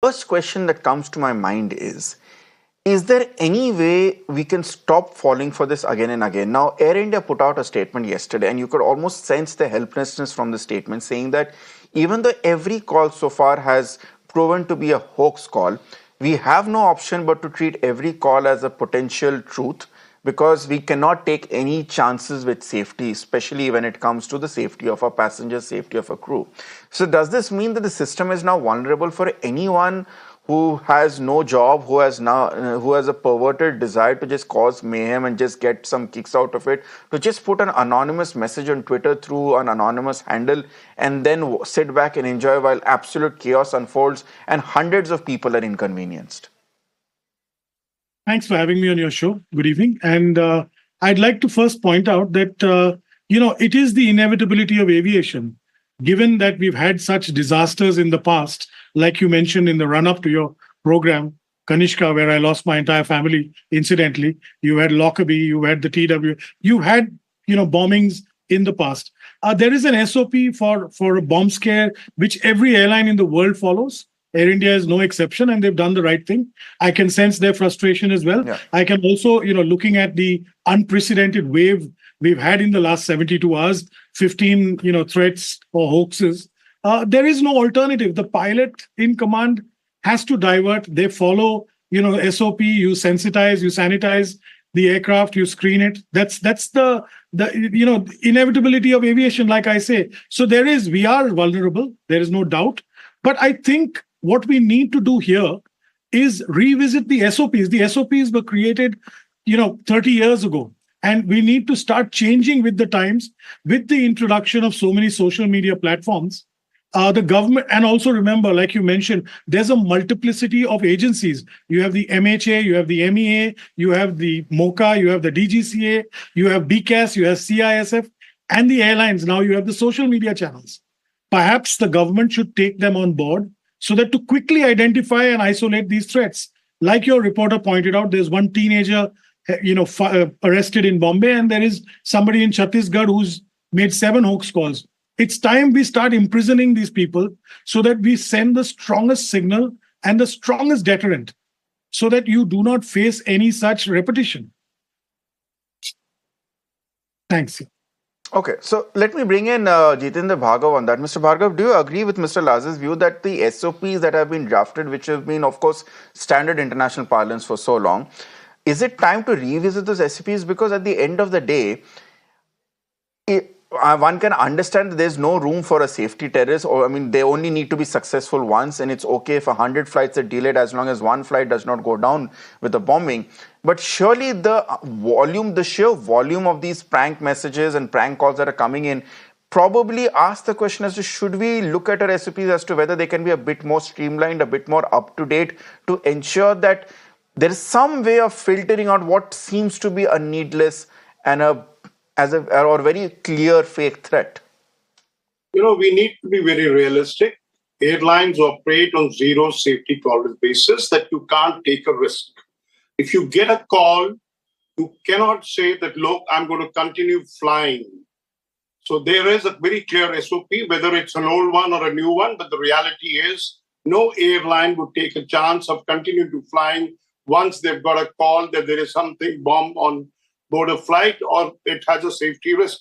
First question that comes to my mind is there any way we can stop falling for this again and again? Now, Air India put out a statement yesterday, and you could almost sense the helplessness from the statement, saying that even though every call so far has proven to be a hoax call, we have no option but to treat every call as a potential truth because we cannot take any chances with safety, especially when it comes to the safety of our passengers, safety of our crew. So, does this mean that the system is now vulnerable for anyone who has no job, who has a perverted desire to just cause mayhem and just get some kicks out of it, to just put an anonymous message on Twitter through an anonymous handle and then sit back and enjoy while absolute chaos unfolds and hundreds of people are inconvenienced? Thanks for having me on your show. Good evening. And I'd like to first point out that, it is the inevitability of aviation, given that we've had such disasters in the past, like you mentioned in the run up to your program, Kanishka, where I lost my entire family incidentally. You had Lockerbie, you had the TW, you had, bombings in the past. There is an SOP for a bomb scare, which every airline in the world follows. Air India is no exception, and they've done the right thing. I can sense their frustration as well. Yeah. I can also, looking at the unprecedented wave we've had in the last 72 hours, 15, threats or hoaxes. There is no alternative. The pilot in command has to divert. They follow, SOP. You sensitize, you sanitize the aircraft, you screen it. That's the inevitability of aviation, like I say. So we are vulnerable. There is no doubt. But I think what we need to do here is revisit the SOPs. The SOPs were created, 30 years ago. And we need to start changing with the times, with the introduction of so many social media platforms. The government, and also remember, like you mentioned, there's a multiplicity of agencies. You have the MHA, you have the MEA, you have the MOCA, you have the DGCA, you have BCAS, you have CISF, and the airlines. Now you have the social media channels. Perhaps the government should take them on board so that to quickly identify and isolate these threats. Like your reporter pointed out, there's one teenager, arrested in Bombay, and there is somebody in Chhattisgarh who's made 7 hoax calls. It's time we start imprisoning these people so that we send the strongest signal and the strongest deterrent so that you do not face any such repetition. Thanks. Okay, so let me bring in Jitendra Bhargav on that. Mr. Bhargav, do you agree with Mr. Lazar's view that the SOPs that have been drafted, which have been, of course, standard international parlance for so long, is it time to revisit those SOPs? Because at the end of the day, one can understand that there's no room for a safety terrorist, they only need to be successful once, and it's okay if 100 flights are delayed as long as one flight does not go down with a bombing. But surely the sheer volume of these prank messages and prank calls that are coming in probably ask the question as to should we look at our SOPs as to whether they can be a bit more streamlined, a bit more up to date to ensure that there is some way of filtering out what seems to be a needless and or very clear fake threat. We need to be very realistic. Airlines operate on zero safety tolerance basis that you can't take a risk. If you get a call, you cannot say that, look, I'm going to continue flying. So there is a very clear SOP, whether it's an old one or a new one, but the reality is no airline would take a chance of continuing to flying once they've got a call that there is something bomb on board a flight or it has a safety risk.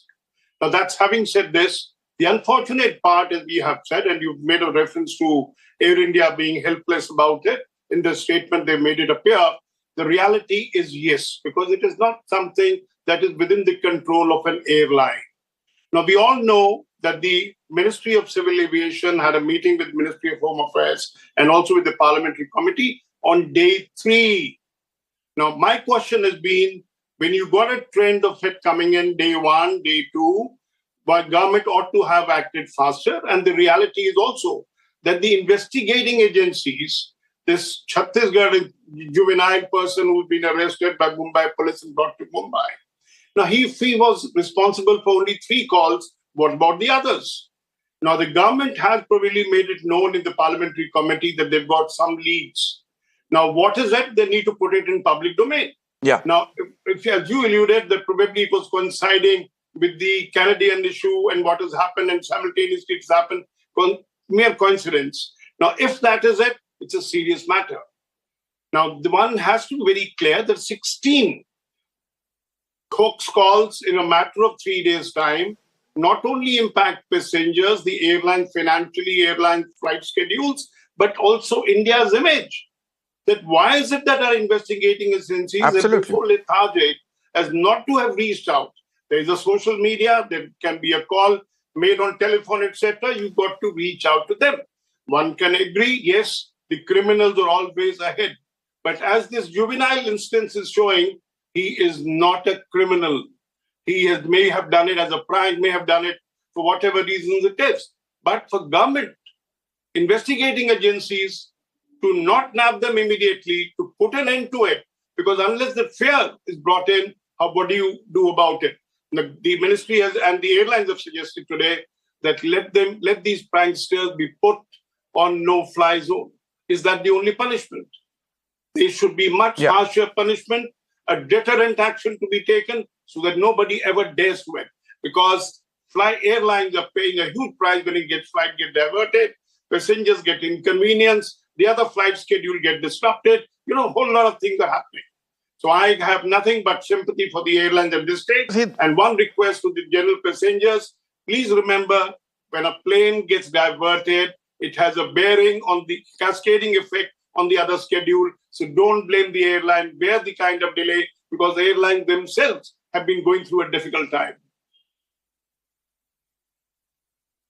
Now, that's having said this, the unfortunate part, as we have said, and you've made a reference to Air India being helpless about it, in the statement they made it appear, the reality is yes, because it is not something that is within the control of an airline. Now, we all know that the Ministry of Civil Aviation had a meeting with Ministry of Home Affairs and also with the Parliamentary Committee on day 3. Now, my question has been, when you got a trend of it coming in day 1, day 2, but government ought to have acted faster. And the reality is also that the investigating agencies, this Chhattisgarh juvenile person who's been arrested by Mumbai police and brought to Mumbai. Now, if he was responsible for only 3 calls, what about the others? Now, the government has probably made it known in the Parliamentary Committee that they've got some leads. Now, what is it? They need to put it in public domain. Yeah. Now, if as you alluded, that probably it was coinciding with the Canadian issue and what has happened, and simultaneously it's happened, mere coincidence. Now, if that is it, it's a serious matter. Now, the one has to be very clear that 16 hoax calls in a matter of 3 days' time not only impact passengers, the airline financially, airline flight schedules, but also India's image. That why is it that our investigating agencies have been so lethargic as not to have reached out? There is a social media, there can be a call made on telephone, etc. You've got to reach out to them. One can agree, yes, the criminals are always ahead. But as this juvenile instance is showing, he is not a criminal. He may have done it as a prank, may have done it for whatever reasons it is. But for government investigating agencies to not nab them immediately, to put an end to it, because unless the fear is brought in, what do you do about it? The ministry has, and the airlines have suggested today that let these pranksters be put on no-fly zone. Is that the only punishment? There should be much harsher punishment, a deterrent action to be taken so that nobody ever dares to it. Because airlines are paying a huge price when flight get diverted, passengers get inconvenienced, the other flight schedule get disrupted. A whole lot of things are happening. So I have nothing but sympathy for the airlines at this stage. And one request to the general passengers, please remember, when a plane gets diverted, it has a bearing on the cascading effect on the other schedule. So don't blame the airline, bear the kind of delay, because the airlines themselves have been going through a difficult time.